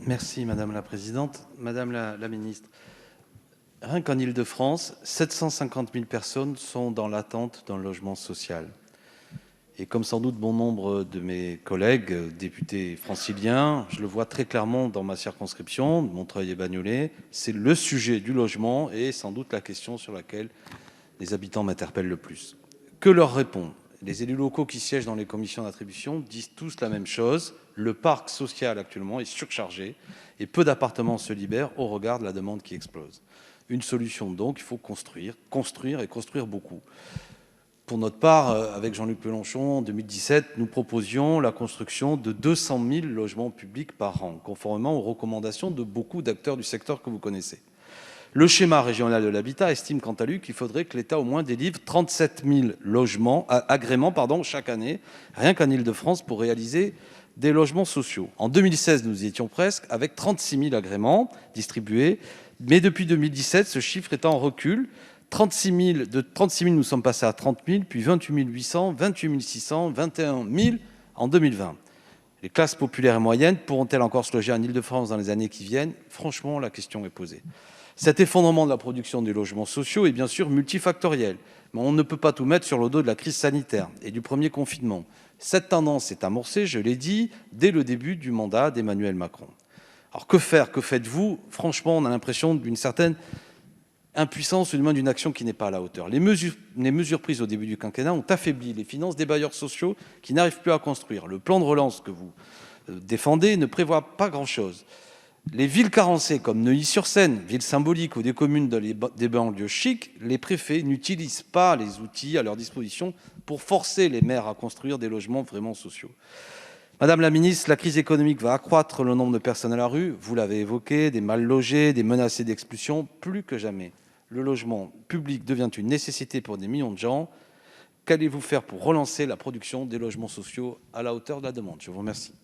Merci madame la présidente, madame la ministre. Rien qu'en Île-de-France, 750 000 personnes sont dans l'attente d'un logement social. Et comme sans doute bon nombre de mes collègues députés franciliens, je le vois très clairement dans ma circonscription, Montreuil et Bagnolet, c'est le sujet du logement et sans doute la question sur laquelle les habitants m'interpellent le plus. Que leur répondre? Les élus locaux qui siègent dans les commissions d'attribution disent tous la même chose. Le parc social actuellement est surchargé et peu d'appartements se libèrent au regard de la demande qui explose. Une solution donc, il faut construire, construire et construire beaucoup. Pour notre part, avec Jean-Luc Mélenchon, en 2017, nous proposions la construction de 200 000 logements publics par an, conformément aux recommandations de beaucoup d'acteurs du secteur que vous connaissez. Le schéma régional de l'habitat estime quant à lui qu'il faudrait que l'État au moins délivre 37 000 agréments chaque année, rien qu'en Île-de-France, pour réaliser des logements sociaux. En 2016, nous y étions presque, avec 36 000 agréments distribués, mais depuis 2017, ce chiffre est en recul. De 36 000, nous sommes passés à 30 000, puis 28 800, 28 600, 21 000 en 2020. Les classes populaires et moyennes pourront-elles encore se loger en Île-de-France dans les années qui viennent? Franchement, la question est posée. Cet effondrement de la production des logements sociaux est bien sûr multifactoriel, mais on ne peut pas tout mettre sur le dos de la crise sanitaire et du premier confinement. Cette tendance est amorcée, je l'ai dit, dès le début du mandat d'Emmanuel Macron. Alors que faire? Que faites-vous? Franchement, on a l'impression d'une certaine impuissance ou du moins d'une action qui n'est pas à la hauteur. Les mesures prises au début du quinquennat ont affaibli les finances des bailleurs sociaux qui n'arrivent plus à construire. Le plan de relance que vous défendez ne prévoit pas grand-chose. Les villes carencées comme Neuilly-sur-Seine, ville symbolique, ou des communes des banlieues chics, les préfets n'utilisent pas les outils à leur disposition pour forcer les maires à construire des logements vraiment sociaux. Madame la ministre, la crise économique va accroître le nombre de personnes à la rue, vous l'avez évoqué, des mal logés, des menacés d'expulsion. Plus que jamais, le logement public devient une nécessité pour des millions de gens. Qu'allez-vous faire pour relancer la production des logements sociaux à la hauteur de la demande? Je vous remercie.